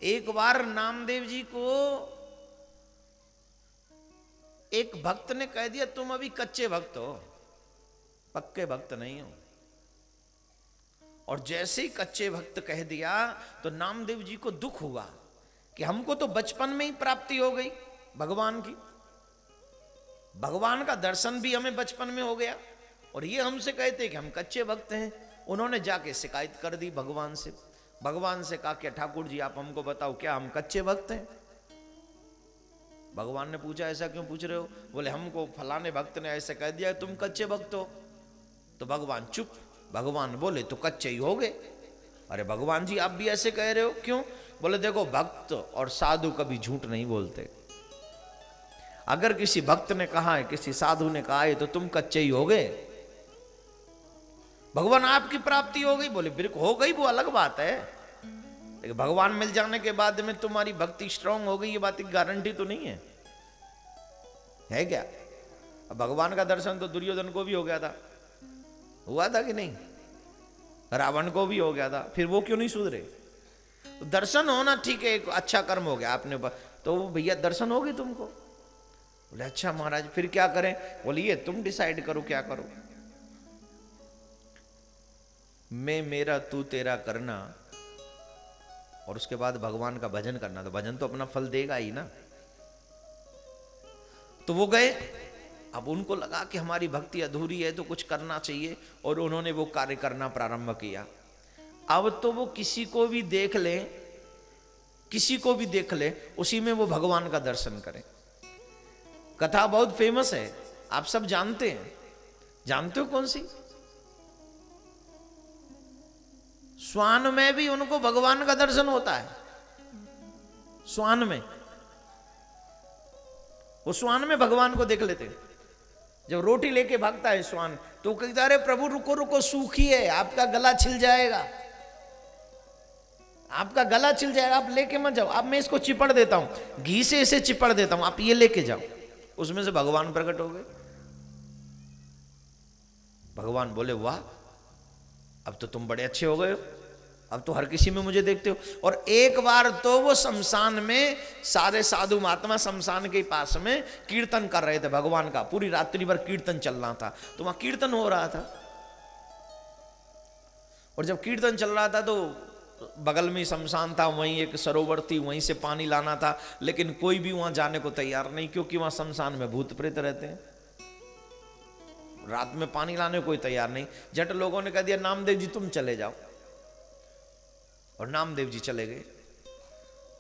एक बार नामदेव जी को एक भक्त ने कह दिया तुम अभी कच्चे भक्त हो, पक्के भक्त नहीं हो। और जैसे ही कच्चे भक्त कह दिया तो नामदेव जी को दुख हुआ कि हमको तो बचपन में ही प्राप्ति हो गई भगवान की, भगवान का दर्शन भी हमें बचपन में हो गया, और ये हमसे कहते कि हम कच्चे भक्त हैं। उन्होंने जाके शिकायत कर दी भगवान से। भगवान से कहा कि ठाकुर जी आप हमको बताओ क्या हम कच्चे भक्त हैं? भगवान ने पूछा ऐसा क्यों पूछ रहे हो? बोले हमको फलाने भक्त ने ऐसे कह दिया तुम कच्चे भक्त हो। तो भगवान चुप। भगवान बोले तो कच्चे ही हो गए। अरे भगवान जी आप भी ऐसे कह रहे हो क्यों? बोले देखो भक्त और साधु कभी झूठ नहीं बोलते। अगर किसी भक्त ने कहा है, किसी साधु ने कहा है तो तुम कच्चे ही हो गए। भगवान आपकी प्राप्ति हो गई। बोले बिल्कुल हो गई, वो अलग बात है, लेकिन भगवान मिल जाने के बाद में तुम्हारी भक्ति स्ट्रांग हो गई ये बात की गारंटी तो नहीं है क्या? अब भगवान का दर्शन तो दुर्योधन को भी हो गया था, हुआ था कि नहीं? रावण को भी हो गया था, फिर वो क्यों नहीं सुधरे? तो दर्शन होना ठीक है, एक अच्छा कर्म हो गया आपने, तो भैया दर्शन हो गए तुमको। बोले अच्छा महाराज फिर क्या करें? बोलिए तुम डिसाइड करो क्या करो। मैं मेरा तू तेरा करना, और उसके बाद भगवान का भजन करना। तो भजन तो अपना फल देगा ही ना। तो वो गए। अब उनको लगा कि हमारी भक्ति अधूरी है तो कुछ करना चाहिए, और उन्होंने वो कार्य करना प्रारंभ किया। अब तो वो किसी को भी देख ले, किसी को भी देख ले, उसी में वो भगवान का दर्शन करें। कथा बहुत फेमस है, आप सब जानते हैं। जानते हो कौन सी? स्वान में भी उनको भगवान का दर्शन होता है। स्वान में, वो स्वान में भगवान को देख लेते। जब रोटी लेके भागता है स्वान, तो कहता अरे प्रभु रुको रुको, सूखी है, आपका गला छिल जाएगा, आपका गला छिल जाएगा, आप लेके मत जाओ। अब मैं इसको चिपड़ देता हूं, घी से इसे चिपड़ देता हूं, आप ये लेके जाओ। उसमें से भगवान प्रकट हो गए। भगवान बोले वाह, अब तो तुम बड़े अच्छे हो गए हो, अब तो हर किसी में मुझे देखते हो। और एक बार तो वो शमशान में सारे साधु महात्मा शमशान के पास में कीर्तन कर रहे थे भगवान का, पूरी रात्रि भर कीर्तन चल रहा था। तो वहां कीर्तन हो रहा था, और जब कीर्तन चल रहा था तो बगल में शमशान था, वहीं एक सरोवर थी, वहीं से पानी लाना था, लेकिन कोई भी वहां जाने को तैयार नहीं, क्योंकि वहां शमशान में भूत प्रेत रहते हैं। रात में पानी लाने को कोई तैयार नहीं। जट लोगों ने कह दिया नामदेव जी तुम चले जाओ, और नामदेव जी चले गए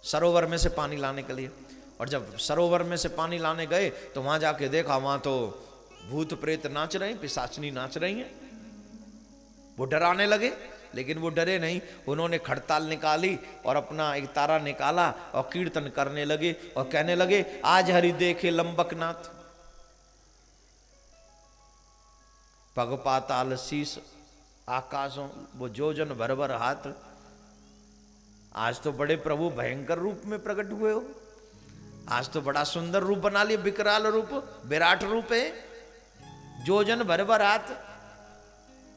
सरोवर में से पानी लाने के लिए। और जब सरोवर में से पानी लाने गए तो वहां जाके देखा, वहां तो भूत प्रेत नाच रहे हैं, पिशाचनी नाच रही हैं। वो डराने लगे, लेकिन वो डरे नहीं। उन्होंने खड़ताल निकाली और अपना एक तारा निकाला और कीर्तन करने लगे और कहने लगे आज हरि देखे लंबकनाथ, पग पाताल शीश आकाशों, वो जोजन भर भर हाथ। आज तो बड़े प्रभु भयंकर रूप में प्रकट हुए हो, आज तो बड़ा सुंदर रूप बना लिया, विकराल रूप, विराट रूप है, जोजन भर भर हाथ,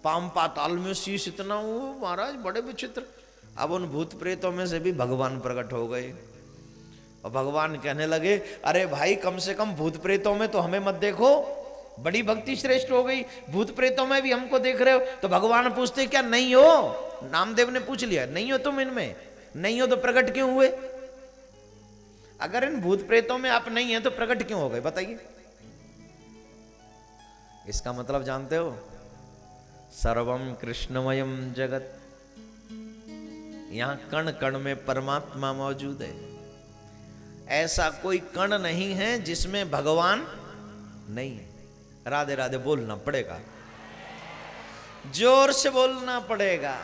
पाम पाताल में शीश इतना हो, महाराज बड़े विचित्र। अब उन भूत प्रेतों में से भी भगवान प्रकट हो गए, और भगवान कहने लगे अरे भाई कम से कम भूत प्रेतों में तो हमें मत देखो, बड़ी भक्ति श्रेष्ठ हो गई, भूत प्रेतों में भी हमको देख रहे हो। तो भगवान पूछते क्या नहीं हो? नामदेव ने पूछ लिया नहीं हो तुम इनमें, नहीं हो तो प्रकट क्यों हुए? अगर इन भूत प्रेतों में आप नहीं है तो प्रकट क्यों हो गए बताइए? इसका मतलब जानते हो? सर्वम कृष्णमयम जगत, यहां कण कण में परमात्मा मौजूद है। ऐसा कोई कण नहीं है जिसमें भगवान नहीं है। राधे राधे बोलना पड़ेगा, जोर से बोलना पड़ेगा।